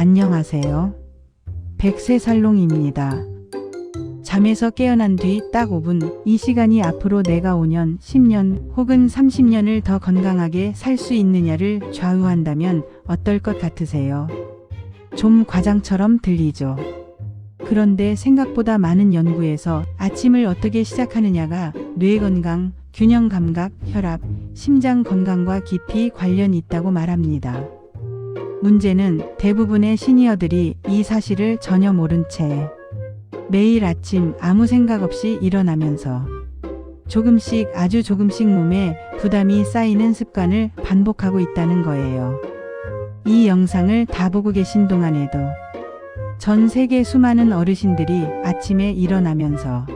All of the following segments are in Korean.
안녕하세요. 백세살롱입니다. 잠에서 깨어난 뒤 딱 5분, 이 시간이 앞으로 내가 5년, 10년 혹은 30년을 더 건강하게 살 수 있느냐를 좌우한다면 어떨 것 같으세요? 좀 과장처럼 들리죠? 그런데 생각보다 많은 연구에서 아침을 어떻게 시작하느냐가 뇌 건강, 균형 감각, 혈압, 심장 건강과 깊이 관련이 있다고 말합니다. 문제는 대부분의 시니어들이 이 사실을 전혀 모른 채 매일 아침 아무 생각 없이 일어나면서 조금씩 아주 조금씩 몸에 부담이 쌓이는 습관을 반복하고 있다는 거예요. 이 영상을 다 보고 계신 동안에도 전 세계 수많은 어르신들이 아침에 일어나면서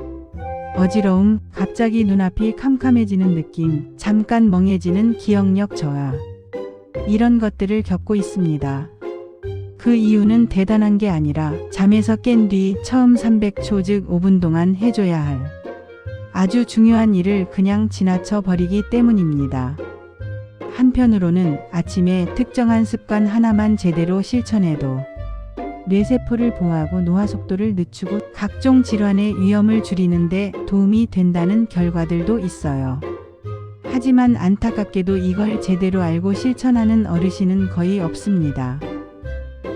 어지러움, 갑자기 눈앞이 캄캄해지는 느낌, 잠깐 멍해지는 기억력 저하, 이런 것들을 겪고 있습니다. 그 이유는 대단한 게 아니라 잠에서 깬 뒤 처음 300초 즉 5분 동안 해줘야 할 아주 중요한 일을 그냥 지나쳐 버리기 때문입니다. 한편으로는 아침에 특정한 습관 하나만 제대로 실천해도 뇌세포를 보호하고 노화 속도를 늦추고 각종 질환의 위험을 줄이는 데 도움이 된다는 결과들도 있어요. 하지만 안타깝게도 이걸 제대로 알고 실천하는 어르신은 거의 없습니다.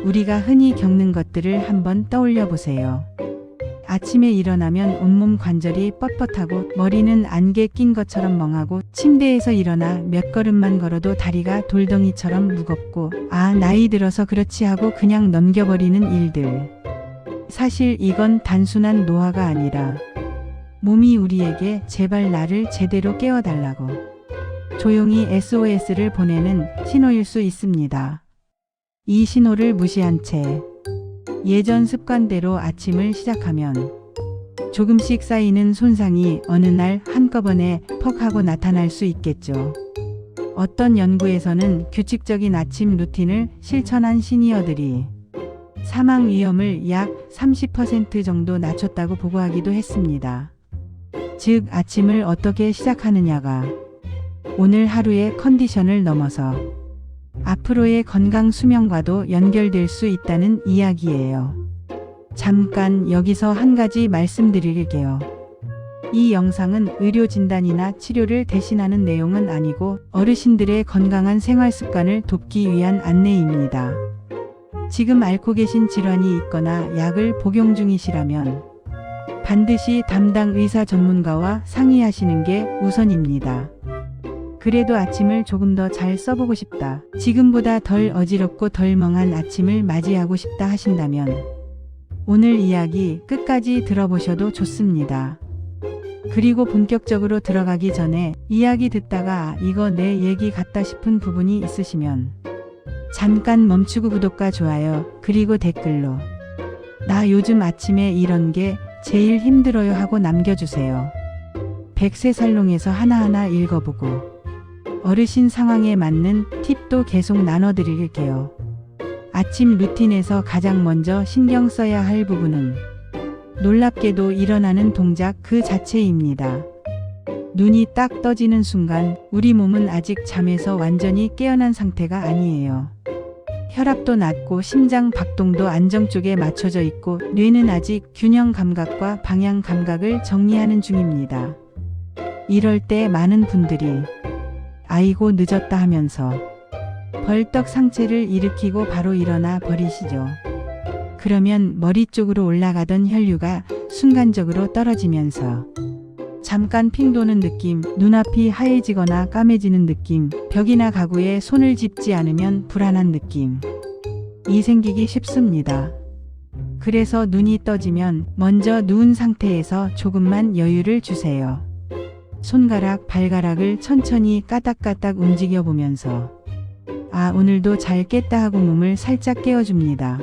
우리가 흔히 겪는 것들을 한번 떠올려 보세요. 아침에 일어나면 온몸 관절이 뻣뻣하고 머리는 안개 낀 것처럼 멍하고 침대에서 일어나 몇 걸음만 걸어도 다리가 돌덩이처럼 무겁고 나이 들어서 그렇지 하고 그냥 넘겨버리는 일들. 사실 이건 단순한 노화가 아니라 몸이 우리에게 제발 나를 제대로 깨워달라고 조용히 SOS를 보내는 신호일 수 있습니다. 이 신호를 무시한 채 예전 습관대로 아침을 시작하면 조금씩 쌓이는 손상이 어느 날 한꺼번에 퍽 하고 나타날 수 있겠죠. 어떤 연구에서는 규칙적인 아침 루틴을 실천한 시니어들이 사망 위험을 약 30% 정도 낮췄다고 보고하기도 했습니다. 즉, 아침을 어떻게 시작하느냐가 오늘 하루의 컨디션을 넘어서 앞으로의 건강 수명과도 연결될 수 있다는 이야기예요. 잠깐 여기서 한 가지 말씀드릴게요. 이 영상은 의료 진단이나 치료를 대신하는 내용은 아니고 어르신들의 건강한 생활 습관을 돕기 위한 안내입니다. 지금 앓고 계신 질환이 있거나 약을 복용 중이시라면 반드시 담당 의사 전문가와 상의하시는 게 우선입니다. 그래도 아침을 조금 더 잘 써보고 싶다, 지금보다 덜 어지럽고 덜 멍한 아침을 맞이하고 싶다 하신다면 오늘 이야기 끝까지 들어보셔도 좋습니다. 그리고 본격적으로 들어가기 전에 이야기 듣다가 이거 내 얘기 같다 싶은 부분이 있으시면 잠깐 멈추고 구독과 좋아요 그리고 댓글로 나 요즘 아침에 이런 게 제일 힘들어요 하고 남겨주세요. 백세살롱에서 하나하나 읽어보고 어르신 상황에 맞는 팁도 계속 나눠드릴게요. 아침 루틴에서 가장 먼저 신경 써야 할 부분은 놀랍게도 일어나는 동작 그 자체입니다. 눈이 딱 떠지는 순간 우리 몸은 아직 잠에서 완전히 깨어난 상태가 아니에요. 혈압도 낮고 심장 박동도 안정쪽에 맞춰져 있고 뇌는 아직 균형 감각과 방향 감각을 정리하는 중입니다. 이럴 때 많은 분들이 아이고 늦었다 하면서 벌떡 상체를 일으키고 바로 일어나 버리시죠. 그러면 머리 쪽으로 올라가던 혈류가 순간적으로 떨어지면서 잠깐 핑 도는 느낌, 눈앞이 하얘지거나 까매지는 느낌, 벽이나 가구에 손을 짚지 않으면 불안한 느낌, 이 생기기 쉽습니다. 그래서 눈이 떠지면 먼저 누운 상태에서 조금만 여유를 주세요. 손가락, 발가락을 천천히 까딱까딱 움직여 보면서 오늘도 잘 깼다 하고 몸을 살짝 깨워줍니다.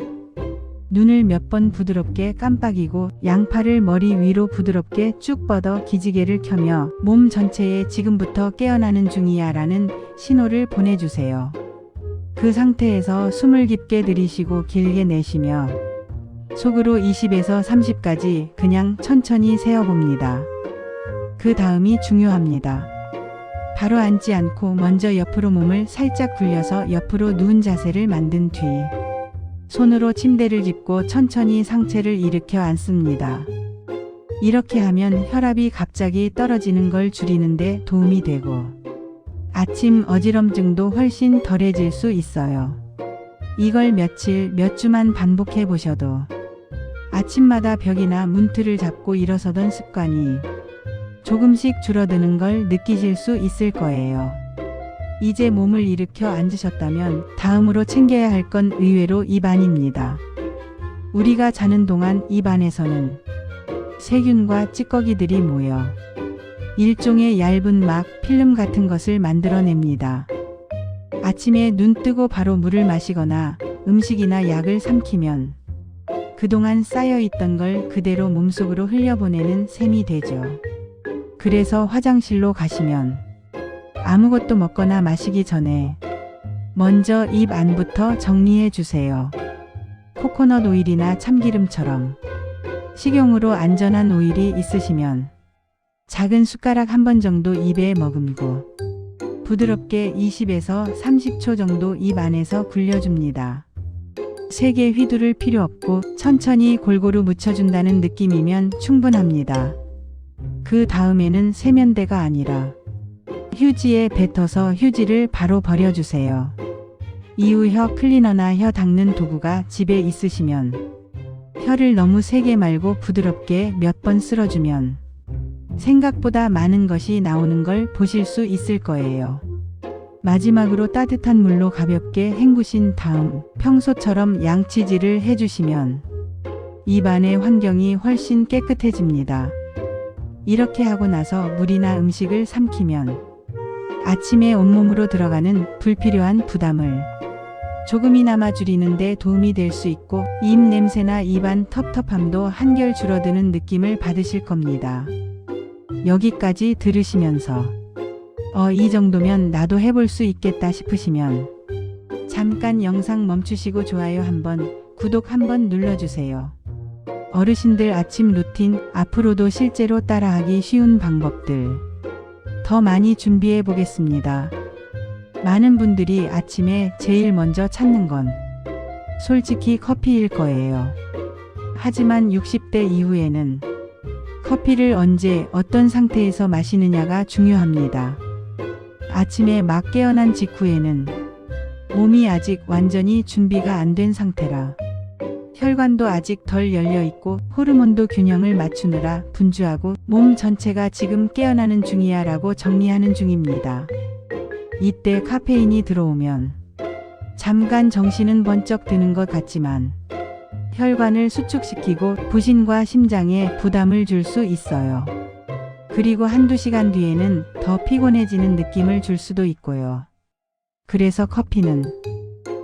눈을 몇 번 부드럽게 깜빡이고 양팔을 머리 위로 부드럽게 쭉 뻗어 기지개를 켜며 몸 전체에 지금부터 깨어나는 중이야 라는 신호를 보내주세요. 그 상태에서 숨을 깊게 들이쉬고 길게 내쉬며 속으로 20에서 30까지 그냥 천천히 세어봅니다. 그 다음이 중요합니다. 바로 앉지 않고 먼저 옆으로 몸을 살짝 굴려서 옆으로 누운 자세를 만든 뒤 손으로 침대를 짚고 천천히 상체를 일으켜 앉습니다. 이렇게 하면 혈압이 갑자기 떨어지는 걸 줄이는 데 도움이 되고 아침 어지럼증도 훨씬 덜해질 수 있어요. 이걸 며칠, 몇 주만 반복해 보셔도 아침마다 벽이나 문틀을 잡고 일어서던 습관이 조금씩 줄어드는 걸 느끼실 수 있을 거예요. 이제 몸을 일으켜 앉으셨다면 다음으로 챙겨야 할 건 의외로 입안입니다. 우리가 자는 동안 입안에서는 세균과 찌꺼기들이 모여 일종의 얇은 막, 필름 같은 것을 만들어냅니다. 아침에 눈 뜨고 바로 물을 마시거나 음식이나 약을 삼키면 그동안 쌓여있던 걸 그대로 몸속으로 흘려보내는 셈이 되죠. 그래서 화장실로 가시면 아무것도 먹거나 마시기 전에 먼저 입 안부터 정리해 주세요. 코코넛 오일이나 참기름처럼 식용으로 안전한 오일이 있으시면 작은 숟가락 한 번 정도 입에 머금고 부드럽게 20에서 30초 정도 입 안에서 굴려줍니다. 세게 휘두를 필요 없고 천천히 골고루 묻혀준다는 느낌이면 충분합니다. 그 다음에는 세면대가 아니라 휴지에 뱉어서 휴지를 바로 버려주세요. 이후 혀 클리너나 혀 닦는 도구가 집에 있으시면 혀를 너무 세게 말고 부드럽게 몇 번 쓸어주면 생각보다 많은 것이 나오는 걸 보실 수 있을 거예요. 마지막으로 따뜻한 물로 가볍게 헹구신 다음 평소처럼 양치질을 해주시면 입안의 환경이 훨씬 깨끗해집니다. 이렇게 하고 나서 물이나 음식을 삼키면 아침에 온몸으로 들어가는 불필요한 부담을 조금이나마 줄이는 데 도움이 될 수 있고 입 냄새나 입안 텁텁함도 한결 줄어드는 느낌을 받으실 겁니다. 여기까지 들으시면서 이 정도면 나도 해볼 수 있겠다 싶으시면 잠깐 영상 멈추시고 좋아요 한번, 구독 한번 눌러주세요. 어르신들 아침 루틴, 앞으로도 실제로 따라하기 쉬운 방법들 더 많이 준비해 보겠습니다. 많은 분들이 아침에 제일 먼저 찾는 건 솔직히 커피일 거예요. 하지만 60대 이후에는 커피를 언제 어떤 상태에서 마시느냐가 중요합니다. 아침에 막 깨어난 직후에는 몸이 아직 완전히 준비가 안 된 상태라 혈관도 아직 덜 열려 있고 호르몬도 균형을 맞추느라 분주하고 몸 전체가 지금 깨어나는 중이야 라고 정리하는 중입니다. 이때 카페인이 들어오면 잠깐 정신은 번쩍 드는 것 같지만 혈관을 수축시키고 부신과 심장에 부담을 줄 수 있어요. 그리고 한두 시간 뒤에는 더 피곤해지는 느낌을 줄 수도 있고요. 그래서 커피는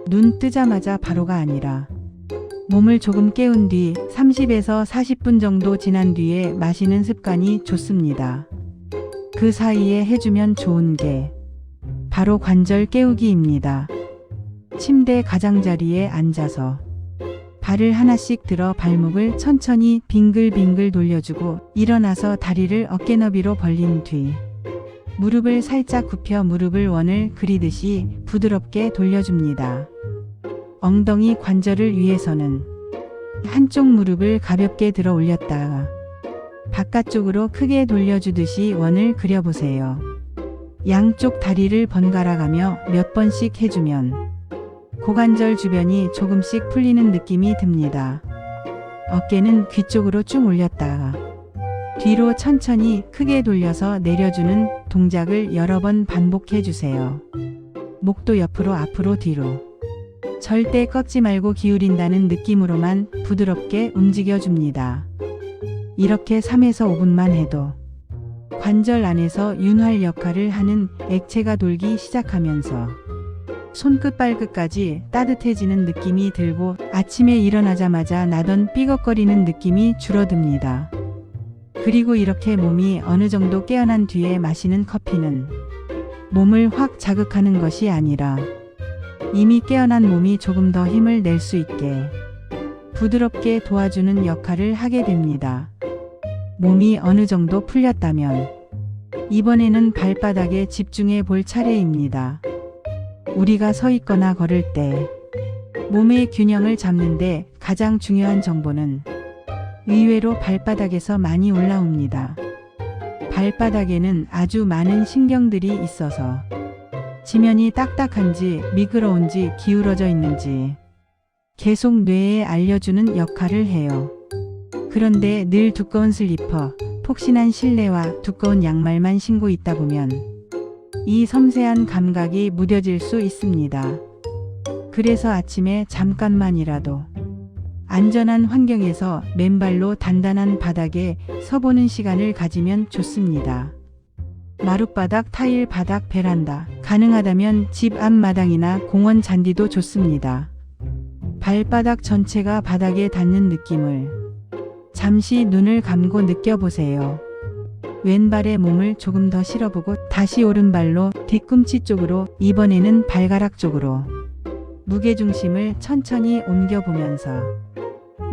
눈 뜨자마자 바로가 아니라 몸을 조금 깨운 뒤 30에서 40분 정도 지난 뒤에 마시는 습관이 좋습니다. 그 사이에 해주면 좋은 게 바로 관절 깨우기입니다. 침대 가장자리에 앉아서 발을 하나씩 들어 발목을 천천히 빙글빙글 돌려주고 일어나서 다리를 어깨 너비로 벌린 뒤 무릎을 살짝 굽혀 무릎을 원을 그리듯이 부드럽게 돌려줍니다. 엉덩이 관절을 위해서는 한쪽 무릎을 가볍게 들어 올렸다가 바깥쪽으로 크게 돌려주듯이 원을 그려보세요. 양쪽 다리를 번갈아 가며 몇 번씩 해주면 고관절 주변이 조금씩 풀리는 느낌이 듭니다. 어깨는 귀 쪽으로 쭉 올렸다가 뒤로 천천히 크게 돌려서 내려주는 동작을 여러 번 반복해 주세요. 목도 옆으로 앞으로 뒤로 절대 꺾지 말고 기울인다는 느낌으로만 부드럽게 움직여 줍니다. 이렇게 3에서 5분만 해도 관절 안에서 윤활 역할을 하는 액체가 돌기 시작하면서 손끝 발끝까지 따뜻해지는 느낌이 들고 아침에 일어나자마자 나던 삐걱거리는 느낌이 줄어듭니다. 그리고 이렇게 몸이 어느 정도 깨어난 뒤에 마시는 커피는 몸을 확 자극하는 것이 아니라 이미 깨어난 몸이 조금 더 힘을 낼 수 있게 부드럽게 도와주는 역할을 하게 됩니다. 몸이 어느 정도 풀렸다면 이번에는 발바닥에 집중해 볼 차례입니다. 우리가 서 있거나 걸을 때 몸의 균형을 잡는데 가장 중요한 정보는 의외로 발바닥에서 많이 올라옵니다. 발바닥에는 아주 많은 신경들이 있어서 지면이 딱딱한지 미끄러운지 기울어져 있는지 계속 뇌에 알려주는 역할을 해요. 그런데 늘 두꺼운 슬리퍼, 폭신한 실내와 두꺼운 양말만 신고 있다 보면 이 섬세한 감각이 무뎌질 수 있습니다. 그래서 아침에 잠깐만이라도 안전한 환경에서 맨발로 단단한 바닥에 서보는 시간을 가지면 좋습니다. 마룻바닥, 타일 바닥, 베란다, 가능하다면 집 앞마당이나 공원 잔디도 좋습니다. 발바닥 전체가 바닥에 닿는 느낌을 잠시 눈을 감고 느껴보세요. 왼발에 몸을 조금 더 실어보고 다시 오른발로 뒤꿈치 쪽으로, 이번에는 발가락 쪽으로 무게중심을 천천히 옮겨보면서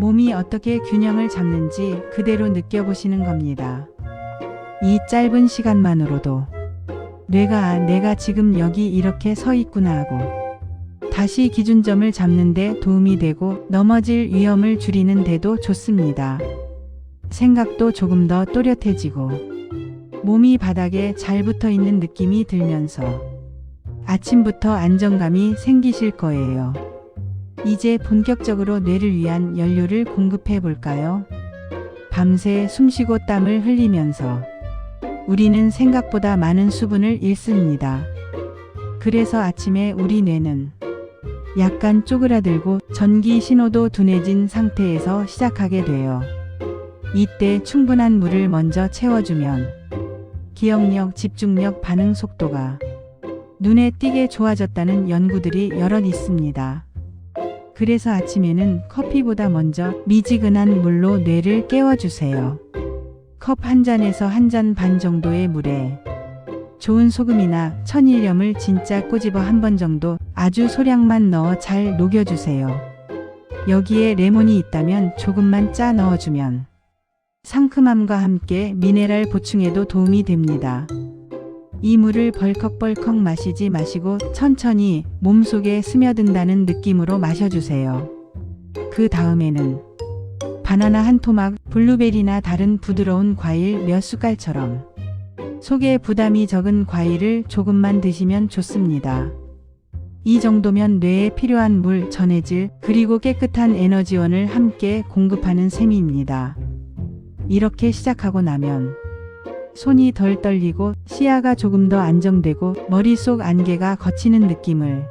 몸이 어떻게 균형을 잡는지 그대로 느껴보시는 겁니다. 이 짧은 시간만으로도 뇌가 내가 지금 여기 이렇게 서 있구나 하고 다시 기준점을 잡는 데 도움이 되고 넘어질 위험을 줄이는 데도 좋습니다. 생각도 조금 더 또렷해지고 몸이 바닥에 잘 붙어 있는 느낌이 들면서 아침부터 안정감이 생기실 거예요. 이제 본격적으로 뇌를 위한 연료를 공급해 볼까요? 밤새 숨쉬고 땀을 흘리면서 우리는 생각보다 많은 수분을 잃습니다. 그래서 아침에 우리 뇌는 약간 쪼그라들고 전기 신호도 둔해진 상태에서 시작하게 돼요. 이때 충분한 물을 먼저 채워주면 기억력, 집중력, 반응 속도가 눈에 띄게 좋아졌다는 연구들이 여럿 있습니다. 그래서 아침에는 커피보다 먼저 미지근한 물로 뇌를 깨워주세요. 컵 한 잔에서 한 잔 반 정도의 물에 좋은 소금이나 천일염을 진짜 꼬집어 한 번 정도 아주 소량만 넣어 잘 녹여주세요. 여기에 레몬이 있다면 조금만 짜 넣어주면 상큼함과 함께 미네랄 보충에도 도움이 됩니다. 이 물을 벌컥벌컥 마시지 마시고 천천히 몸속에 스며든다는 느낌으로 마셔주세요. 그 다음에는 바나나 한 토막, 블루베리나 다른 부드러운 과일 몇 숟갈처럼 속에 부담이 적은 과일을 조금만 드시면 좋습니다. 이 정도면 뇌에 필요한 물, 전해질, 그리고 깨끗한 에너지원을 함께 공급하는 셈입니다. 이렇게 시작하고 나면 손이 덜 떨리고 시야가 조금 더 안정되고 머릿속 안개가 걷히는 느낌을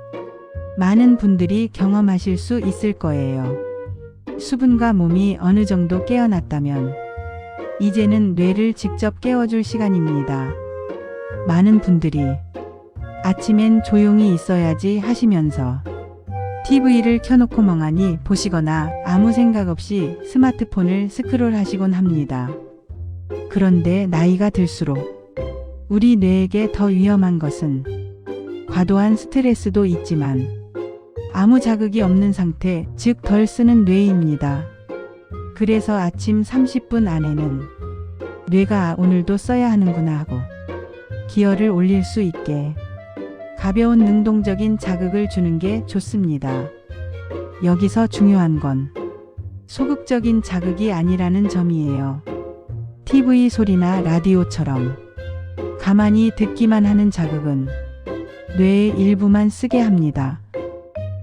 많은 분들이 경험하실 수 있을 거예요. 수분과 몸이 어느 정도 깨어났다면 이제는 뇌를 직접 깨워줄 시간입니다. 많은 분들이 아침엔 조용히 있어야지 하시면서 TV를 켜놓고 멍하니 보시거나 아무 생각 없이 스마트폰을 스크롤 하시곤 합니다. 그런데 나이가 들수록 우리 뇌에게 더 위험한 것은 과도한 스트레스도 있지만 아무 자극이 없는 상태, 즉 덜 쓰는 뇌입니다. 그래서 아침 30분 안에는 뇌가 오늘도 써야 하는구나 하고 기어를 올릴 수 있게 가벼운 능동적인 자극을 주는 게 좋습니다. 여기서 중요한 건 소극적인 자극이 아니라는 점이에요. TV 소리나 라디오처럼 가만히 듣기만 하는 자극은 뇌의 일부만 쓰게 합니다.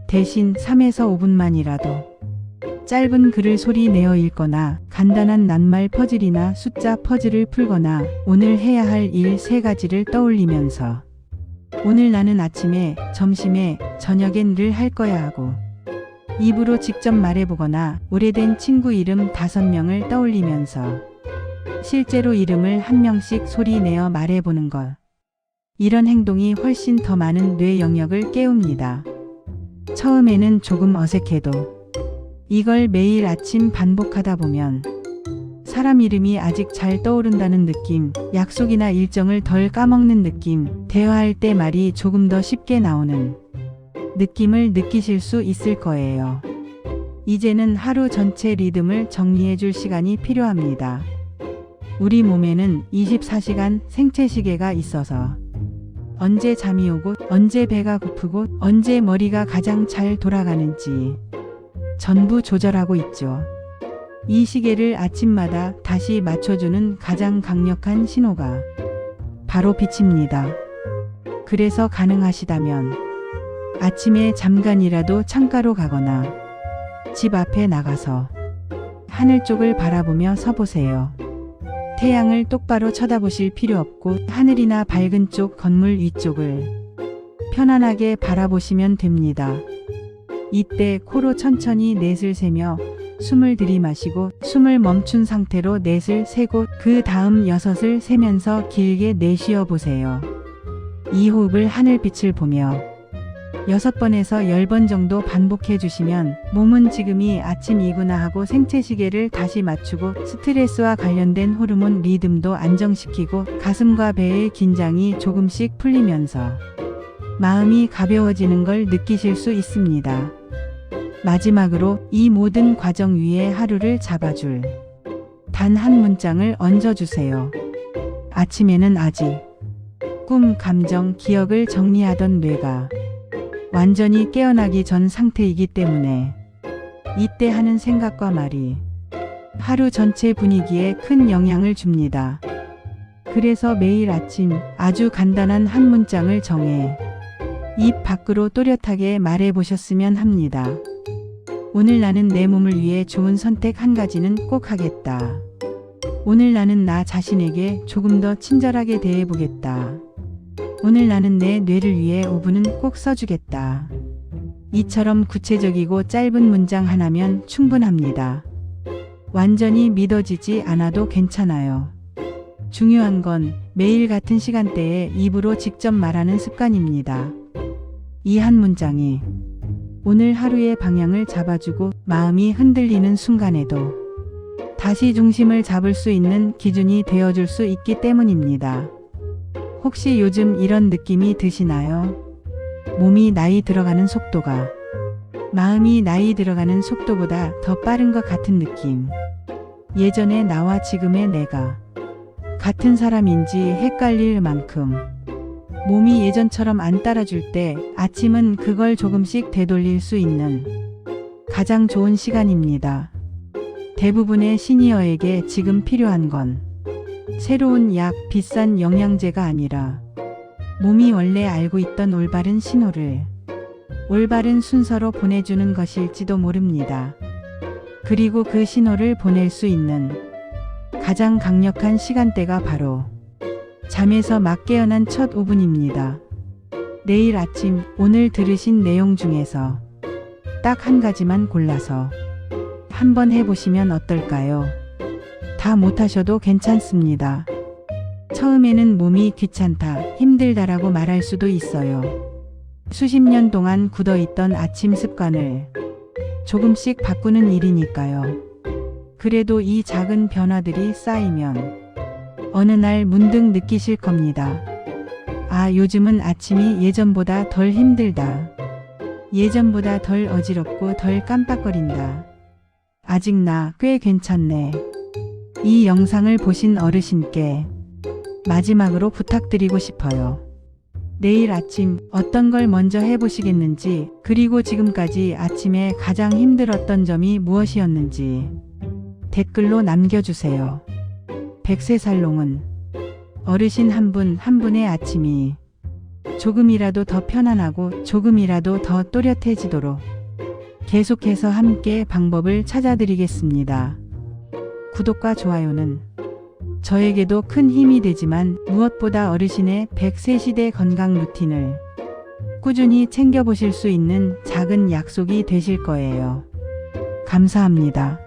대신 3에서 5분만이라도 짧은 글을 소리 내어 읽거나 간단한 낱말 퍼즐이나 숫자 퍼즐을 풀거나 오늘 해야 할 일 3가지를 떠올리면서 오늘 나는 아침에, 점심에, 저녁엔 를 할 거야 하고 입으로 직접 말해보거나 오래된 친구 이름 5명을 떠올리면서 실제로 이름을 1명씩 소리 내어 말해보는 것. 이런 행동이 훨씬 더 많은 뇌 영역을 깨웁니다. 처음에는 조금 어색해도 이걸 매일 아침 반복하다 보면 사람 이름이 아직 잘 떠오른다는 느낌, 약속이나 일정을 덜 까먹는 느낌, 대화할 때 말이 조금 더 쉽게 나오는 느낌을 느끼실 수 있을 거예요. 이제는 하루 전체 리듬을 정리해 줄 시간이 필요합니다. 우리 몸에는 24시간 생체 시계가 있어서 언제 잠이 오고 언제 배가 고프고 언제 머리가 가장 잘 돌아가는지 전부 조절하고 있죠. 이 시계를 아침마다 다시 맞춰주는 가장 강력한 신호가 바로 빛입니다. 그래서 가능하시다면 아침에 잠깐이라도 창가로 가거나 집 앞에 나가서 하늘 쪽을 바라보며 서보세요. 태양을 똑바로 쳐다보실 필요 없고 하늘이나 밝은 쪽 건물 위쪽을 편안하게 바라보시면 됩니다. 이때 코로 천천히 넷을 세며 숨을 들이마시고 숨을 멈춘 상태로 넷을 세고 그 다음 6을 세면서 길게 내쉬어 보세요. 이 호흡을 하늘빛을 보며 6번에서 10번 정도 반복해 주시면 몸은 지금이 아침이구나 하고 생체시계를 다시 맞추고 스트레스와 관련된 호르몬 리듬도 안정시키고 가슴과 배의 긴장이 조금씩 풀리면서 마음이 가벼워지는 걸 느끼실 수 있습니다. 마지막으로 이 모든 과정 위에 하루를 잡아줄 단 한 문장을 얹어주세요. 아침에는 아직 꿈, 감정, 기억을 정리하던 뇌가 완전히 깨어나기 전 상태이기 때문에 이때 하는 생각과 말이 하루 전체 분위기에 큰 영향을 줍니다. 그래서 매일 아침 아주 간단한 한 문장을 정해 입 밖으로 또렷하게 말해 보셨으면 합니다. 오늘 나는 내 몸을 위해 좋은 선택 한 가지는 꼭 하겠다. 오늘 나는 나 자신에게 조금 더 친절하게 대해보겠다. 오늘 나는 내 뇌를 위해 5분은 꼭 써주겠다. 이처럼 구체적이고 짧은 문장 하나면 충분합니다. 완전히 믿어지지 않아도 괜찮아요. 중요한 건 매일 같은 시간대에 입으로 직접 말하는 습관입니다. 이 한 문장이 오늘 하루의 방향을 잡아주고 마음이 흔들리는 순간에도 다시 중심을 잡을 수 있는 기준이 되어줄 수 있기 때문입니다. 혹시 요즘 이런 느낌이 드시나요? 몸이 나이 들어가는 속도가 마음이 나이 들어가는 속도보다 더 빠른 것 같은 느낌. 예전의 나와 지금의 내가 같은 사람인지 헷갈릴 만큼 몸이 예전처럼 안 따라줄 때 아침은 그걸 조금씩 되돌릴 수 있는 가장 좋은 시간입니다. 대부분의 시니어에게 지금 필요한 건 새로운 약, 비싼 영양제가 아니라 몸이 원래 알고 있던 올바른 신호를 올바른 순서로 보내주는 것일지도 모릅니다. 그리고 그 신호를 보낼 수 있는 가장 강력한 시간대가 바로 잠에서 막 깨어난 첫 5분입니다. 내일 아침 오늘 들으신 내용 중에서 딱 한 가지만 골라서 한번 해보시면 어떨까요? 다 못하셔도 괜찮습니다. 처음에는 몸이 귀찮다, 힘들다라고 말할 수도 있어요. 수십 년 동안 굳어있던 아침 습관을 조금씩 바꾸는 일이니까요. 그래도 이 작은 변화들이 쌓이면 어느 날 문득 느끼실 겁니다. 아, 요즘은 아침이 예전보다 덜 힘들다. 예전보다 덜 어지럽고 덜 깜빡거린다. 아직 나 꽤 괜찮네. 이 영상을 보신 어르신께 마지막으로 부탁드리고 싶어요. 내일 아침 어떤 걸 먼저 해보시겠는지, 그리고 지금까지 아침에 가장 힘들었던 점이 무엇이었는지 댓글로 남겨주세요. 100세 살롱은 어르신 한 분 한 분의 아침이 조금이라도 더 편안하고 조금이라도 더 또렷해지도록 계속해서 함께 방법을 찾아드리겠습니다. 구독과 좋아요는 저에게도 큰 힘이 되지만 무엇보다 어르신의 100세 시대 건강 루틴을 꾸준히 챙겨보실 수 있는 작은 약속이 되실 거예요. 감사합니다.